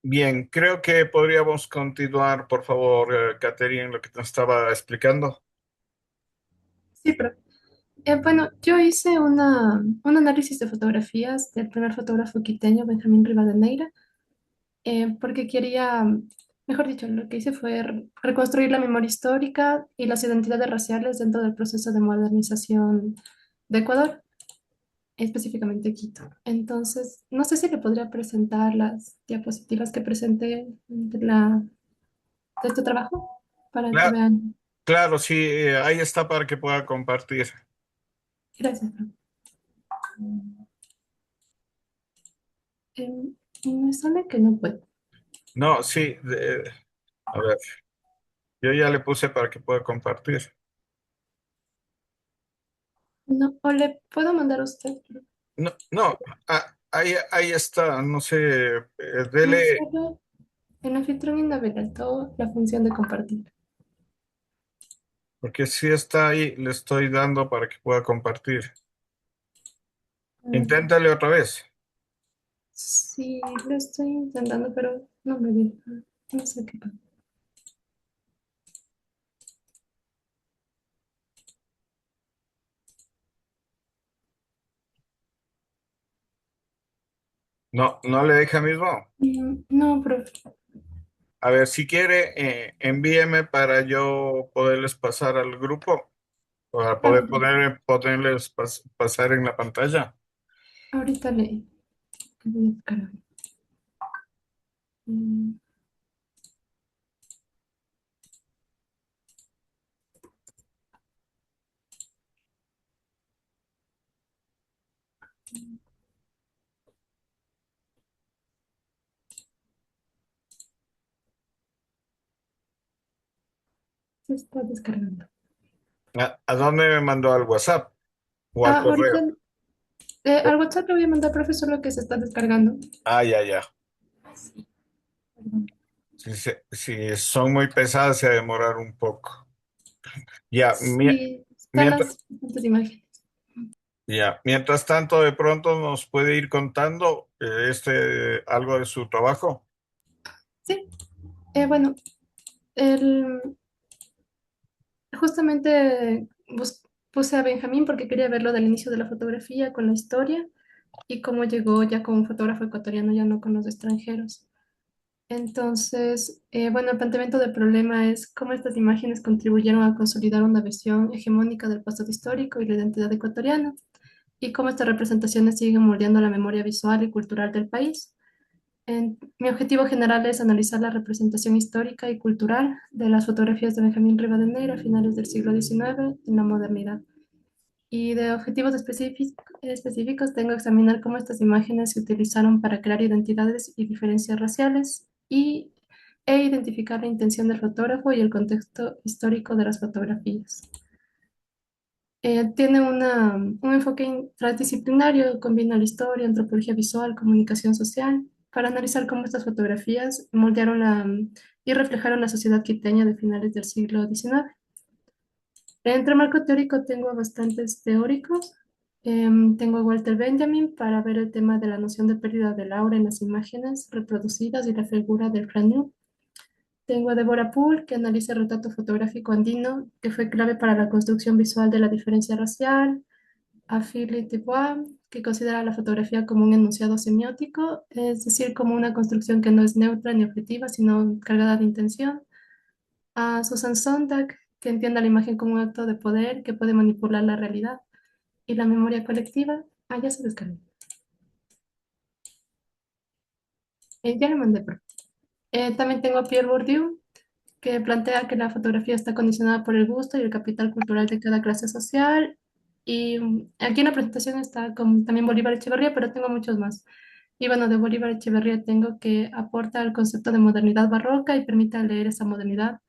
Bien, creo que podríamos continuar, por favor, Catherine, lo que te estaba explicando. Sí, pero bueno, yo hice un análisis de fotografías del primer fotógrafo quiteño, Benjamín Rivadeneira, porque quería, mejor dicho, lo que hice fue reconstruir la memoria histórica y las identidades raciales dentro del proceso de modernización de Ecuador, específicamente Quito. Entonces, no sé si le podría presentar las diapositivas que presenté de este trabajo para que Cla- vean. claro, sí, ahí está para que pueda compartir. Gracias. Me sale que no puedo. No, sí, a ver, yo ya le puse para que pueda compartir. No, o le puedo mandar a usted. No, no, ahí está, no sé, Me dele, sale en anfitrión inhabilitado la función de compartir. porque si está ahí, le estoy dando para que pueda compartir. Mm, Inténtale otra vez. sí, lo estoy intentando, pero no me deja. No sé qué pasa. No, no le deja mismo. No, profe. A ver, si quiere, envíeme para yo poderles pasar al grupo, para Ah, poder poderles pasar en la pantalla. ahorita le voy a descargar. Mm, Se está descargando. ¿A dónde me mandó? ¿Al WhatsApp o al Ahorita correo? al WhatsApp le voy a mandar, profe, solo que se está descargando. Ah, ya, ya. Sí, perdón. Si son muy pesadas, se va a demorar un poco. Ya, Sí, están mientras, las bastantes imágenes. ya, mientras tanto, de pronto nos puede ir contando algo de su trabajo. Sí, bueno, el, justamente puse a Benjamín porque quería verlo del inicio de la fotografía con la historia y cómo llegó ya como un fotógrafo ecuatoriano, ya no con los extranjeros. Entonces, bueno, el planteamiento del problema es cómo estas imágenes contribuyeron a consolidar una visión hegemónica del pasado histórico y la identidad ecuatoriana, y cómo estas representaciones siguen moldeando la memoria visual y cultural del país. Mi objetivo general es analizar la representación histórica y cultural de las fotografías de Benjamín Rivadeneira a finales del siglo XIX en la modernidad. Y de objetivos específicos tengo que examinar cómo estas imágenes se utilizaron para crear identidades y diferencias raciales e identificar la intención del fotógrafo y el contexto histórico de las fotografías. Tiene un enfoque transdisciplinario, combina la historia, antropología visual, comunicación social, para analizar cómo estas fotografías moldearon y reflejaron la sociedad quiteña de finales del siglo XIX. Entre marco teórico tengo bastantes teóricos. Tengo a Walter Benjamin para ver el tema de la noción de pérdida del aura en las imágenes reproducidas y la figura del cráneo. Tengo a Deborah Poole, que analiza el retrato fotográfico andino, que fue clave para la construcción visual de la diferencia racial. A Philippe Dubois, que considera la fotografía como un enunciado semiótico, es decir, como una construcción que no es neutra ni objetiva, sino cargada de intención. A Susan Sontag, que entiende la imagen como un acto de poder que puede manipular la realidad y la memoria colectiva. Ah, ya se descargó. Ya le mandé. También tengo a Pierre Bourdieu, que plantea que la fotografía está condicionada por el gusto y el capital cultural de cada clase social. Y aquí en la presentación está también Bolívar Echeverría, pero tengo muchos más. Y bueno, de Bolívar Echeverría tengo que aporta el concepto de modernidad barroca y permite leer esa modernidad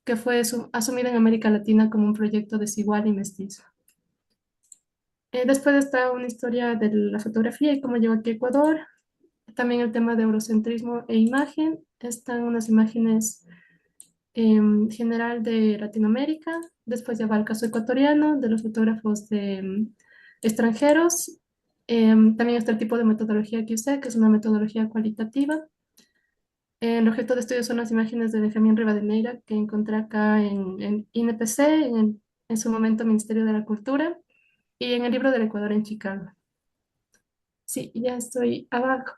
que fue asumida en América Latina como un proyecto desigual y mestizo. Después está una historia de la fotografía y cómo llegó aquí a Ecuador. También el tema de eurocentrismo e imagen. Están unas imágenes general de Latinoamérica. Después ya va el caso ecuatoriano de los fotógrafos extranjeros. También está el tipo de metodología que usé, que es una metodología cualitativa. El objeto de estudio son las imágenes de Benjamín Rivadeneira que encontré acá en INPC, en su momento Ministerio de la Cultura, y en el libro del Ecuador en Chicago. Sí, ya estoy abajo.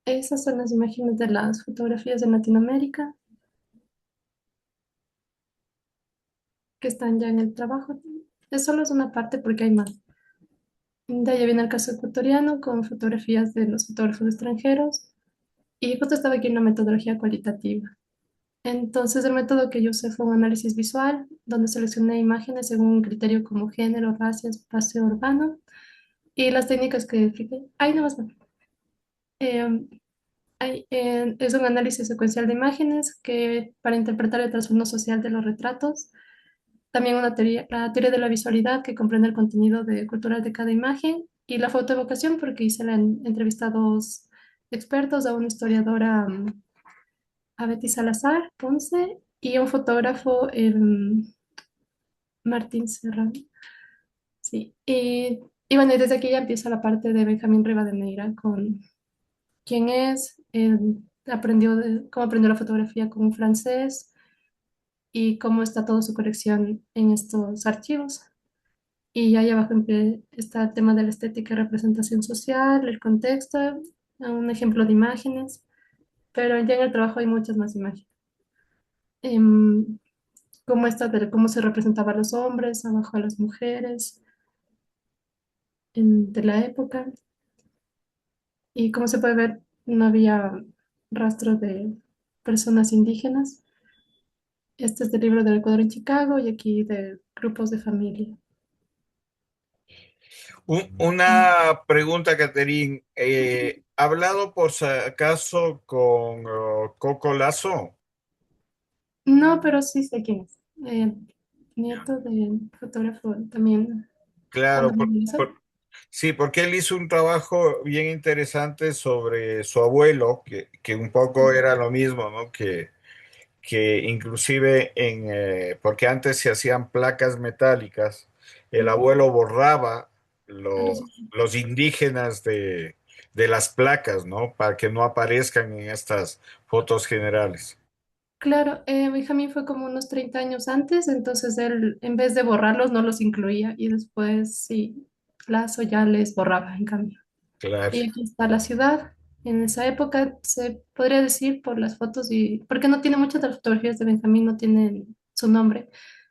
Esas son las imágenes de las fotografías de Latinoamérica que están ya en el trabajo. Es solo es una parte porque hay más. De ahí viene el caso ecuatoriano con fotografías de los fotógrafos extranjeros y justo estaba aquí en la metodología cualitativa. Entonces el método que yo usé fue un análisis visual donde seleccioné imágenes según un criterio como género, raza, espacio urbano y las técnicas que expliqué. Ahí no más. Eh, es un análisis secuencial de imágenes que para interpretar el trasfondo social de los retratos. También una teoría, la teoría de la visualidad que comprende el contenido cultural de cada imagen y la fotoevocación porque hice la entrevista a dos expertos, a una historiadora, a Betty Salazar Ponce y a un fotógrafo, Martín Serrano. Sí. Y bueno, y desde aquí ya empieza la parte de Benjamín Rivadeneira con quién es, cómo aprendió la fotografía con un francés y cómo está toda su colección en estos archivos. Y ahí abajo está el tema de la estética y representación social, el contexto, un ejemplo de imágenes, pero ya en el trabajo hay muchas más imágenes. Em, Como esta de cómo se representaba a los hombres, abajo a las mujeres de la época. Y como se puede ver, no había rastro de personas indígenas. Este es del libro del Ecuador en Chicago y aquí de grupos de familia. Mm. Una pregunta, Catherine. ¿Ha hablado por si acaso con Coco Lazo? No, pero sí sé quién es. Nieto de fotógrafo también. Claro, Cuando me hizo. sí, porque él hizo un trabajo bien interesante sobre su abuelo, que un poco era lo mismo, ¿no? Que inclusive porque antes se hacían placas metálicas, el abuelo borraba A los- los indígenas de las placas, ¿no? Para que no aparezcan en estas fotos generales. Claro, Benjamín fue como unos 30 años antes, entonces él en vez de borrarlos no los incluía y después sí, Lazo ya les borraba en cambio. Claro. Y aquí está la ciudad. En esa época se podría decir por las fotos y porque no tiene muchas de las fotografías de Benjamín, no tienen su nombre,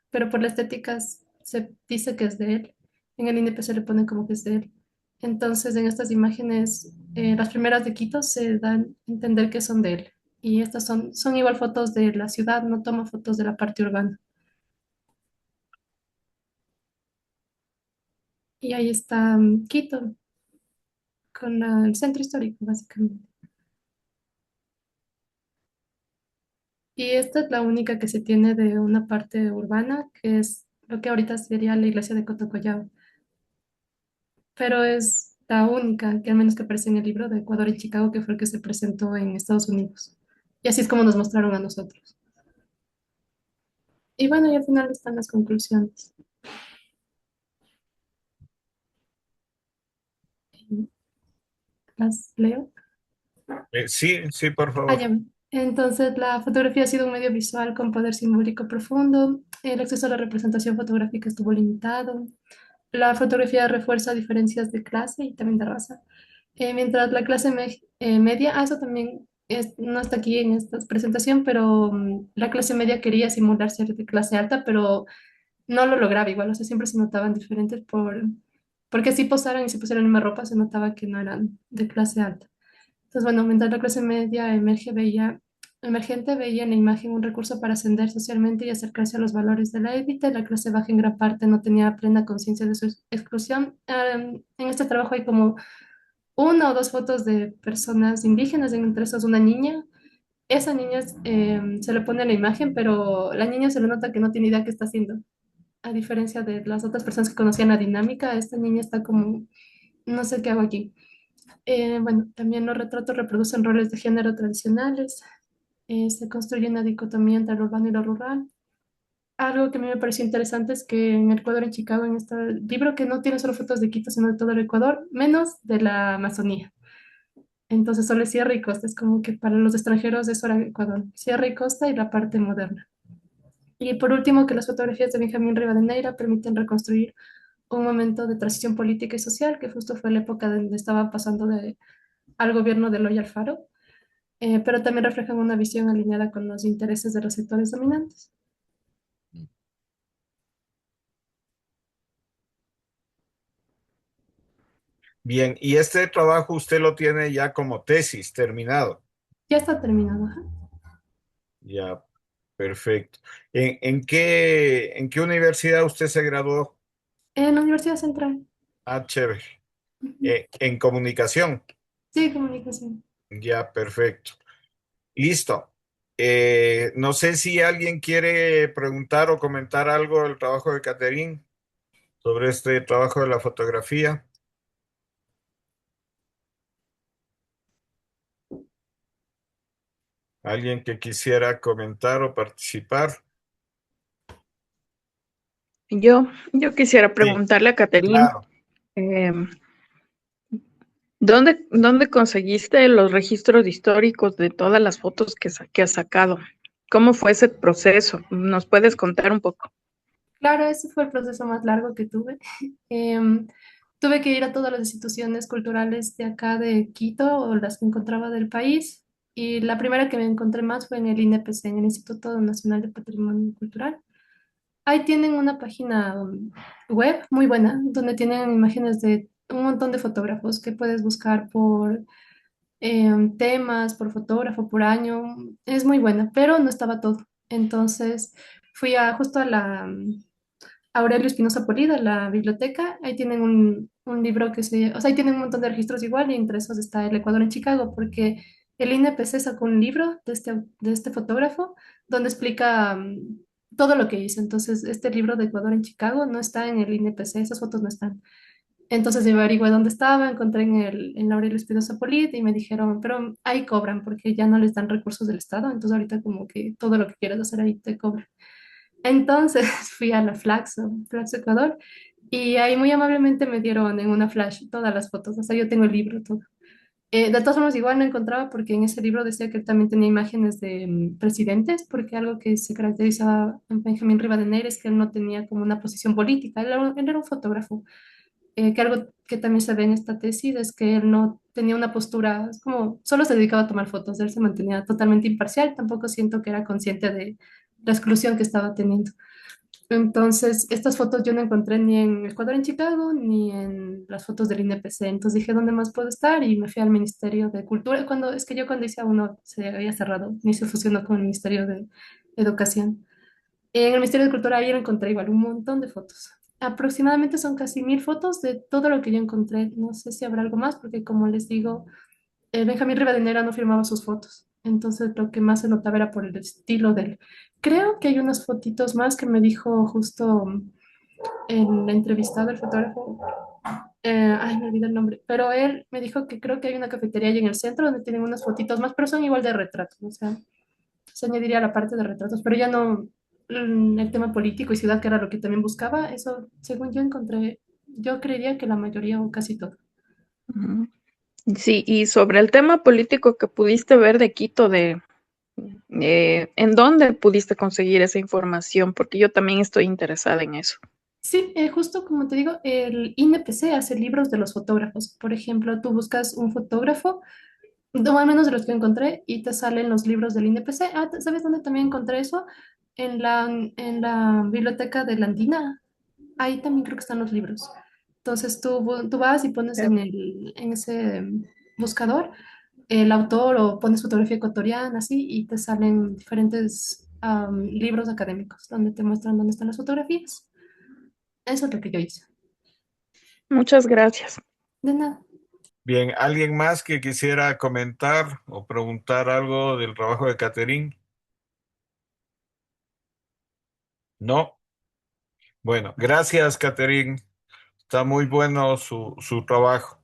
pero por la estética se dice que es de él. En el INPC se le pone como que es de él. Entonces, en estas imágenes, las primeras de Quito se dan a entender que son de él. Y estas son igual fotos de la ciudad, no toma fotos de la parte urbana. Y ahí está Quito, con el centro histórico, básicamente. Y esta es la única que se tiene de una parte urbana, que es lo que ahorita sería la iglesia de Cotocollao. Pero es la única, que al menos que aparece en el libro de Ecuador y Chicago, que fue el que se presentó en Estados Unidos. Y así es como nos mostraron a nosotros. Y bueno, y al final están las conclusiones. ¿Las leo? Sí, sí, por Ah, favor. ya. Entonces, la fotografía ha sido un medio visual con poder simbólico profundo. El acceso a la representación fotográfica estuvo limitado. La fotografía refuerza diferencias de clase y también de raza. Mientras la clase media, eso también no está aquí en esta presentación, pero la clase media quería simular ser de clase alta, pero no lo lograba igual, o sea, siempre se notaban diferentes porque si posaran y si pusieran la misma ropa, se notaba que no eran de clase alta. Entonces, bueno, mientras la clase media emergente veía en la imagen un recurso para ascender socialmente y acercarse a los valores de la élite, la clase baja en gran parte no tenía plena conciencia de su exclusión. En este trabajo hay como una o dos fotos de personas indígenas, entre esas una niña. Esa niña se le pone a la imagen, pero la niña se le nota que no tiene idea qué está haciendo. A diferencia de las otras personas que conocían la dinámica, esta niña está como, no sé qué hago aquí. Bueno, también los retratos reproducen roles de género tradicionales. Se construye una dicotomía entre lo urbano y lo rural. Algo que a mí me pareció interesante es que en el Ecuador, en Chicago, en este libro que no tiene solo fotos de Quito, sino de todo el Ecuador, menos de la Amazonía. Entonces solo es Sierra y Costa, es como que para los extranjeros eso era Ecuador, Sierra y Costa y la parte moderna. Y por último, que las fotografías de Benjamín Rivadeneira permiten reconstruir un momento de transición política y social, que justo fue la época donde estaba pasando al gobierno de Eloy Alfaro, pero también reflejan una visión alineada con los intereses de los sectores dominantes. Bien, y este trabajo usted lo tiene ya como tesis terminado. Ya está terminado. Ajá. Ya, perfecto. En qué universidad usted se graduó? En la Universidad Central. Ah, chévere. Ujú. En comunicación. Sí, comunicación. Ya, perfecto. Listo. No sé si alguien quiere preguntar o comentar algo del trabajo de Catherine sobre este trabajo de la fotografía. ¿Alguien que quisiera comentar o participar? Yo quisiera Sí, preguntarle a Caterín, claro. em, ¿dónde conseguiste los registros históricos de todas las fotos que has sacado? ¿Cómo fue ese proceso? ¿Nos puedes contar un poco? Claro, ese fue el proceso más largo que tuve. Em, Tuve que ir a todas las instituciones culturales de acá de Quito o las que encontraba del país. Y la primera que me encontré más fue en el INPC, en el Instituto Nacional de Patrimonio Cultural. Ahí tienen una página web muy buena, donde tienen imágenes de un montón de fotógrafos que puedes buscar por temas, por fotógrafo, por año. Es muy buena, pero no estaba todo. Entonces fui justo a Aurelio Espinosa Polida, la biblioteca. Ahí tienen un libro o sea, ahí tienen un montón de registros igual y entre esos está El Ecuador en Chicago, porque el INPC sacó un libro de este fotógrafo donde explica todo lo que hizo. Entonces, este libro de Ecuador en Chicago no está en el INPC, esas fotos no están. Entonces yo averigué dónde estaba, encontré en la Aurelio Espinosa Polit y me dijeron, pero ahí cobran porque ya no les dan recursos del Estado, entonces ahorita como que todo lo que quieras hacer ahí te cobran. Entonces fui a la Flax Ecuador, y ahí muy amablemente me dieron en una flash todas las fotos, o sea, yo tengo el libro todo. De todas formas, igual no encontraba porque en ese libro decía que él también tenía imágenes de presidentes, porque algo que se caracterizaba en Benjamín Rivadeneira es que él no tenía como una posición política, él era un fotógrafo. Que algo que también se ve en esta tesis es que él no tenía una postura, es como solo se dedicaba a tomar fotos, él se mantenía totalmente imparcial, tampoco siento que era consciente de la exclusión que estaba teniendo. Entonces, estas fotos yo no encontré ni en Ecuador en Chicago ni en las fotos del INPC. Entonces dije, ¿dónde más puedo estar? Y me fui al Ministerio de Cultura. Es que yo cuando hice a uno se había cerrado, ni se fusionó con el Ministerio de Educación. En el Ministerio de Cultura ahí encontré igual un montón de fotos. Aproximadamente son casi 1000 fotos de todo lo que yo encontré. No sé si habrá algo más, porque como les digo, Benjamín Rivadeneira no firmaba sus fotos. Entonces lo que más se notaba era por el estilo de él. Creo que hay unas fotitos más que me dijo justo en la entrevista del fotógrafo. Ay, me olvidé el nombre. Pero él me dijo que creo que hay una cafetería ahí en el centro donde tienen unas fotitos más, pero son igual de retratos. O sea, se añadiría la parte de retratos, pero ya no el tema político y ciudad, que era lo que también buscaba. Eso, según yo encontré, yo creería que la mayoría o casi todo. Ujú. Sí, y sobre el tema político que pudiste ver de Quito, ¿en dónde pudiste conseguir esa información? Porque yo también estoy interesada en eso. Sí, justo como te digo, el INPC hace libros de los fotógrafos. Por ejemplo, tú buscas un fotógrafo, o al menos de los que encontré, y te salen los libros del INPC. Ah, ¿sabes dónde también encontré eso? En la biblioteca de la Andina. Ahí también creo que están los libros. Entonces tú vas y pones en ese buscador el autor o pones fotografía ecuatoriana, así, y te salen diferentes libros académicos donde te muestran dónde están las fotografías. Eso es lo que yo hice. Muchas gracias. De nada. Bien, ¿alguien más que quisiera comentar o preguntar algo del trabajo de Catherine? No. Bueno, gracias, Catherine. Está muy bueno su trabajo.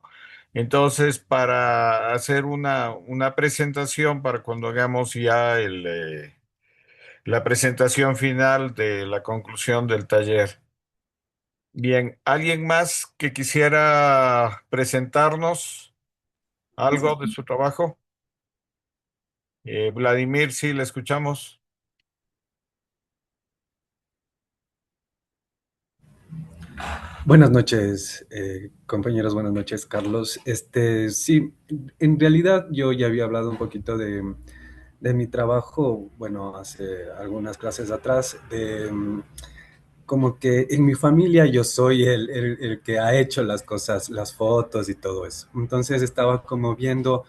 Entonces, para hacer una presentación, para cuando hagamos ya la presentación final de la conclusión del taller. Bien, ¿alguien más que quisiera presentarnos algo de su trabajo? Vladimir, sí, le escuchamos. Buenas noches, compañeros, buenas noches, Carlos. Sí, en realidad yo ya había hablado un poquito de mi trabajo, bueno, hace algunas clases atrás, como que en mi familia yo soy el que ha hecho las cosas, las fotos y todo eso. Entonces estaba como viendo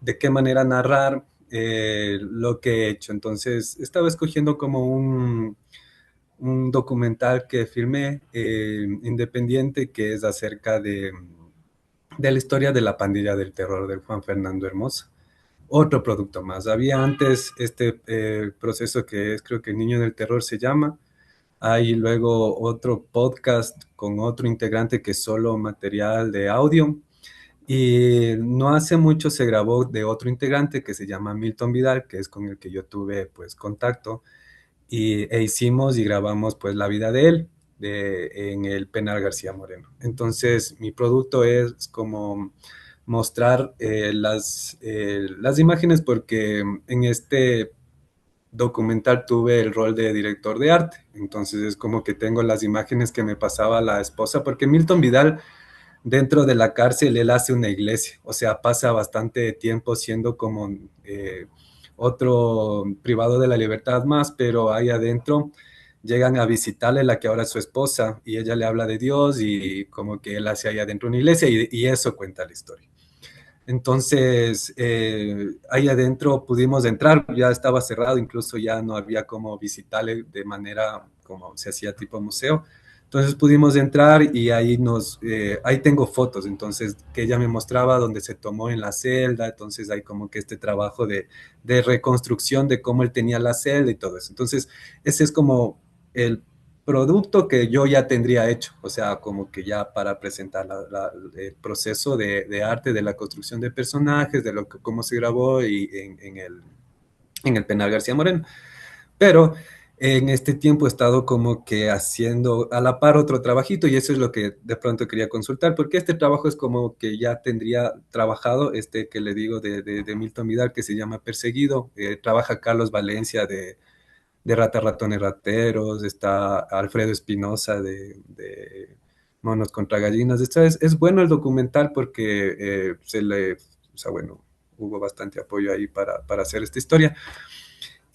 de qué manera narrar lo que he hecho. Entonces estaba escogiendo como un documental que filmé independiente que es acerca de la historia de la pandilla del terror del Juan Fernando Hermosa. Otro producto más. Había antes este proceso que es, creo que Niño del Terror se llama. Hay luego otro podcast con otro integrante que es solo material de audio. Y no hace mucho se grabó de otro integrante que se llama Milton Vidal, que es con el que yo tuve pues contacto e hicimos y grabamos pues la vida de él en el Penal García Moreno. Entonces mi producto es como mostrar las imágenes porque en este documental tuve el rol de director de arte. Entonces es como que tengo las imágenes que me pasaba la esposa, porque Milton Vidal dentro de la cárcel él hace una iglesia, o sea, pasa bastante tiempo siendo como otro privado de la libertad más, pero ahí adentro llegan a visitarle la que ahora es su esposa y ella le habla de Dios y como que él hace ahí adentro una iglesia y eso cuenta la historia. Entonces, ahí adentro pudimos entrar, ya estaba cerrado, incluso ya no había como visitarle de manera como se hacía tipo museo. Entonces pudimos entrar y ahí tengo fotos, entonces que ella me mostraba donde se tomó en la celda, entonces hay como que este trabajo de reconstrucción de cómo él tenía la celda y todo eso. Entonces, ese es como el producto que yo ya tendría hecho, o sea, como que ya para presentar el proceso de arte, de la construcción de personajes, de cómo se grabó y en el Penal García Moreno. Pero en este tiempo he estado como que haciendo a la par otro trabajito y eso es lo que de pronto quería consultar, porque este trabajo es como que ya tendría trabajado, este que le digo de Milton Vidal, que se llama Perseguido, trabaja Carlos Valencia de Rata, Ratones, Rateros, está Alfredo Espinosa de Monos contra Gallinas. Es bueno el documental porque o sea, bueno, hubo bastante apoyo ahí para hacer esta historia.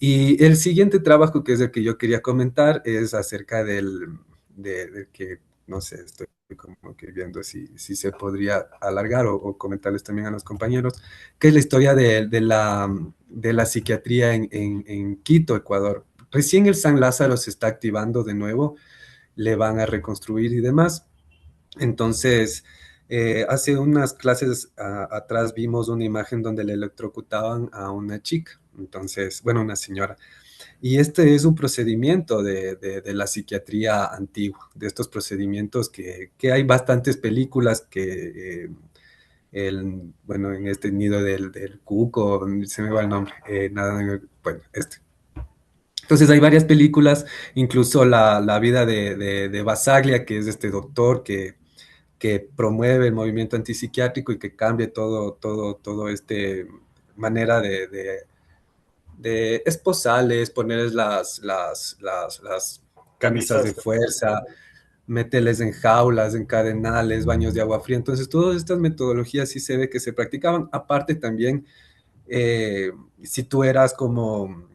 Y el siguiente trabajo, que es el que yo quería comentar, es acerca de que, no sé, estoy como que viendo si se podría alargar o comentarles también a los compañeros, que es la historia de la psiquiatría en Quito, Ecuador. Recién el San Lázaro se está activando de nuevo, le van a reconstruir y demás. Entonces, hace unas clases atrás vimos una imagen donde le electrocutaban a una chica, entonces, bueno, una señora. Y este es un procedimiento de la psiquiatría antigua, de estos procedimientos que hay bastantes películas que, bueno, en este nido del cuco, se me va el nombre, nada, bueno, este. Entonces hay varias películas, incluso la vida de Basaglia, que es este doctor que promueve el movimiento antipsiquiátrico y que cambia todo este manera de esposarles, ponerles las camisas de Camisas. fuerza, meterles en jaulas, encadenarles, baños de agua fría. Entonces, todas estas metodologías sí se ve que se practicaban. Aparte también, si tú eras como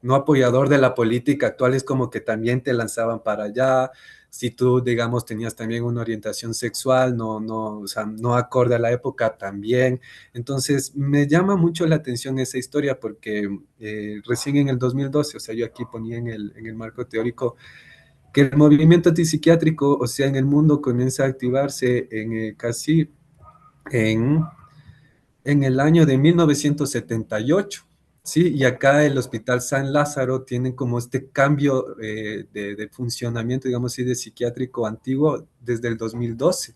no apoyador de la política actual, es como que también te lanzaban para allá. Si tú, digamos, tenías también una orientación sexual, o sea, no acorde a la época también. Entonces, me llama mucho la atención esa historia porque recién en el 2012, o sea, yo aquí ponía en el marco teórico que el movimiento antipsiquiátrico, o sea, en el mundo comienza a activarse en el año de 1978. Sí, y acá el Hospital San Lázaro tiene como este cambio de funcionamiento, digamos así, de psiquiátrico antiguo desde el 2012.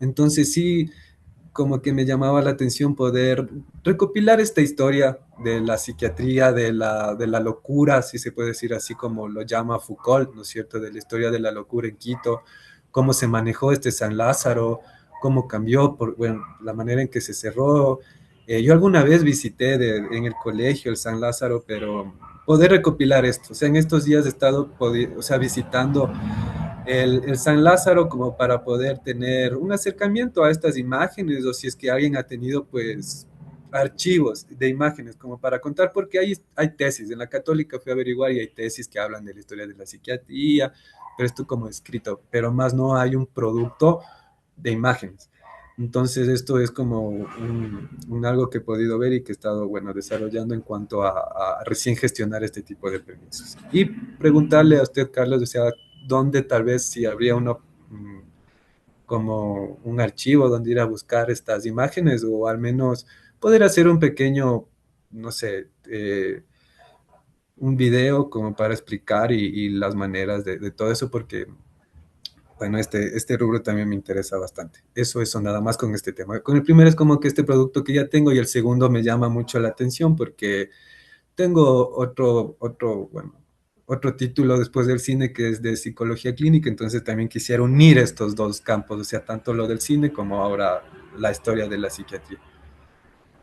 Entonces sí, como que me llamaba la atención poder recopilar esta historia de la psiquiatría, de la locura, si se puede decir así como lo llama Foucault, ¿no es cierto? De la historia de la locura en Quito, cómo se manejó este San Lázaro, cómo cambió, bueno, la manera en que se cerró. Yo alguna vez visité en el colegio el San Lázaro, pero poder recopilar esto, o sea, en estos días he estado, o sea, visitando el San Lázaro como para poder tener un acercamiento a estas imágenes o si es que alguien ha tenido pues archivos de imágenes como para contar, porque hay tesis, en la católica fui a averiguar y hay tesis que hablan de la historia de la psiquiatría, pero esto como escrito, pero más no hay un producto de imágenes. Entonces esto es como un algo que he podido ver y que he estado, bueno, desarrollando en cuanto a recién gestionar este tipo de permisos. Y preguntarle a usted, Carlos, o sea, dónde tal vez si habría uno como un archivo donde ir a buscar estas imágenes o al menos poder hacer un pequeño, no sé, un video como para explicar y las maneras de todo eso, porque bueno, este rubro también me interesa bastante. Eso nada más con este tema. Con el primero es como que este producto que ya tengo y el segundo me llama mucho la atención porque tengo bueno, otro título después del cine que es de psicología clínica, entonces también quisiera unir estos dos campos, o sea, tanto lo del cine como ahora la historia de la psiquiatría.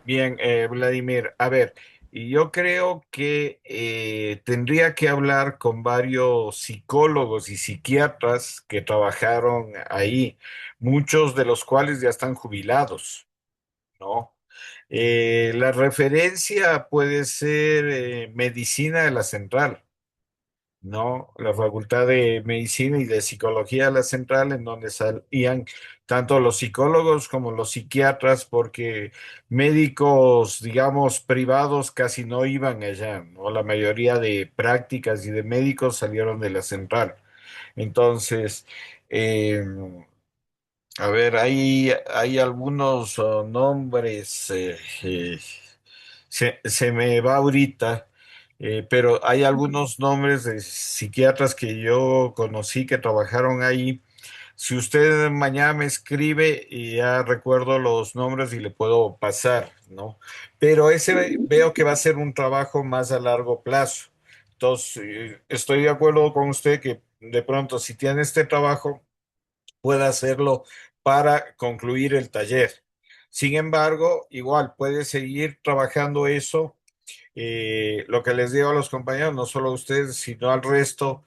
Bien, Vladimir, a ver, y yo creo que tendría que hablar con varios psicólogos y psiquiatras que trabajaron ahí, muchos de los cuales ya están jubilados, ¿no? La referencia puede ser Medicina de la Central. ¿No? La Facultad de Medicina y de Psicología de la Central, en donde salían tanto los psicólogos como los psiquiatras, porque médicos, digamos, privados casi no iban allá, ¿no? La mayoría de prácticas y de médicos salieron de la Central. Entonces, eh, a ver, hay algunos nombres, se me va ahorita, pero hay algunos nombres de psiquiatras que yo conocí que trabajaron ahí. Si usted mañana me escribe, y ya recuerdo los nombres y le puedo pasar, ¿no? Pero ese veo que va a ser un trabajo más a largo plazo. Entonces, estoy de acuerdo con usted que de pronto si tiene este trabajo pueda hacerlo para concluir el taller. Sin embargo, igual puede seguir trabajando eso, lo que les digo a los compañeros, no solo a ustedes, sino al resto.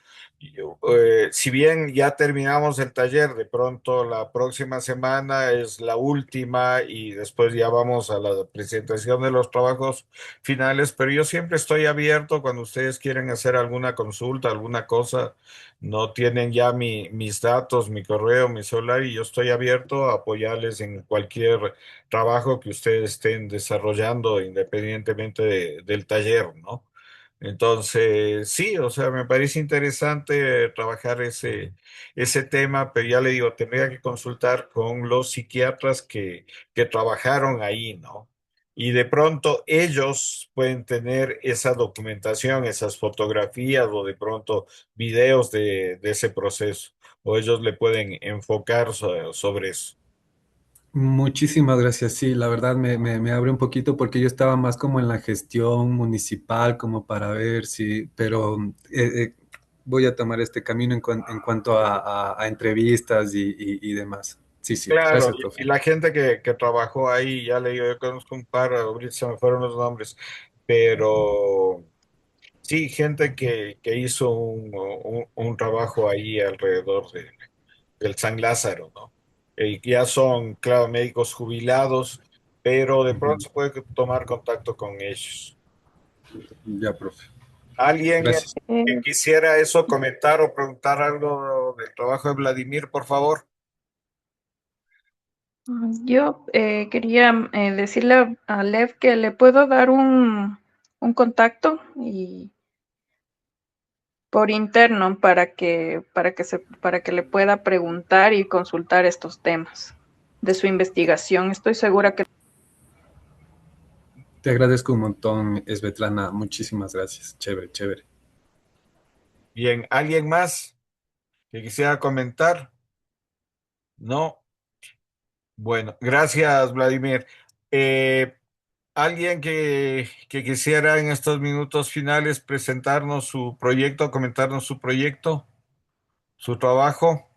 Si bien ya terminamos el taller, de pronto la próxima semana es la última y después ya vamos a la presentación de los trabajos finales, pero yo siempre estoy abierto cuando ustedes quieren hacer alguna consulta, alguna cosa, no tienen ya mis datos, mi correo, mi celular y yo estoy abierto a apoyarles en cualquier trabajo que ustedes estén desarrollando independientemente del taller, ¿no? Entonces, sí, o sea, me parece interesante trabajar ese tema, pero ya le digo, tendría que consultar con los psiquiatras que trabajaron ahí, ¿no? Y de pronto ellos pueden tener esa documentación, esas fotografías o de pronto videos de ese proceso, o ellos le pueden enfocar sobre eso. Muchísimas gracias. Sí, la verdad me abre un poquito porque yo estaba más como en la gestión municipal, como para ver si, pero voy a tomar este camino en cuanto a entrevistas y demás. Sí, sí, Claro, gracias, y profe. la gente que trabajó ahí, ya le digo, yo conozco un par, ahorita se me fueron los nombres, pero sí, gente que hizo un trabajo ahí alrededor del San Lázaro, ¿no? Y ya son, claro, médicos jubilados, pero de pronto Ujú. se puede tomar contacto con ellos. Ya, profe. ¿Alguien Gracias. que quisiera eso comentar o preguntar algo del trabajo de Vladimir, por favor? Yo quería decirle a Lev que le puedo dar un contacto y por interno para que le pueda preguntar y consultar estos temas de su investigación. Estoy segura que Te agradezco un montón, Svetlana. Muchísimas gracias. Chévere, chévere. Bien, ¿alguien más que quisiera comentar? No. Bueno, gracias, Vladimir. Eh, ¿Alguien que quisiera en estos minutos finales presentarnos su proyecto, comentarnos su proyecto, su trabajo?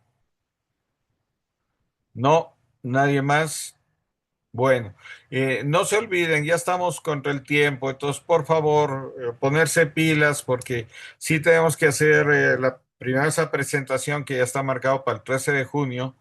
No, nadie más. Bueno, no se olviden, ya estamos contra el tiempo, entonces por favor, ponerse pilas porque sí tenemos que hacer la primera esa presentación que ya está marcado para el 13 de junio,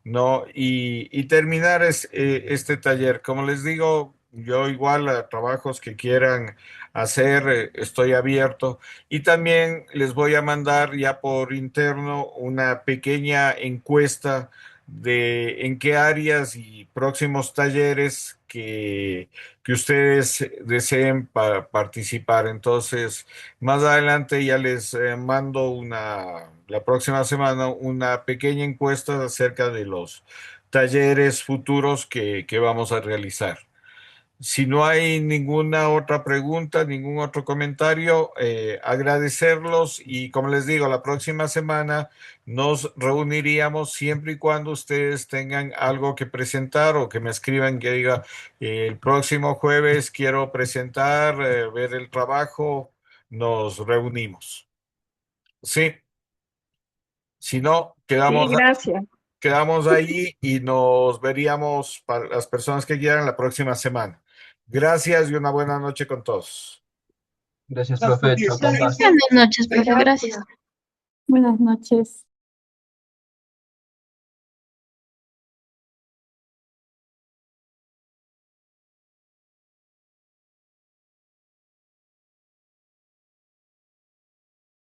¿no? Y terminar este taller. Como les digo, yo igual a trabajos que quieran hacer, estoy abierto y también les voy a mandar ya por interno una pequeña encuesta de en qué áreas y próximos talleres que ustedes deseen participar. Entonces, más adelante ya les mando la próxima semana una pequeña encuesta acerca de los talleres futuros que vamos a realizar. Si no hay ninguna otra pregunta, ningún otro comentario, agradecerlos y como les digo, la próxima semana nos reuniríamos siempre y cuando ustedes tengan algo que presentar o que me escriban que diga, el próximo jueves quiero presentar, ver el trabajo, nos reunimos. Sí, si no, Sí, gracias. quedamos ahí y nos veríamos para las personas que quieran la próxima semana. Gracias y una buena noche con todos. Gracias, profe. Chao, compas. Buenas noches, profe. Gracias. Buenas noches.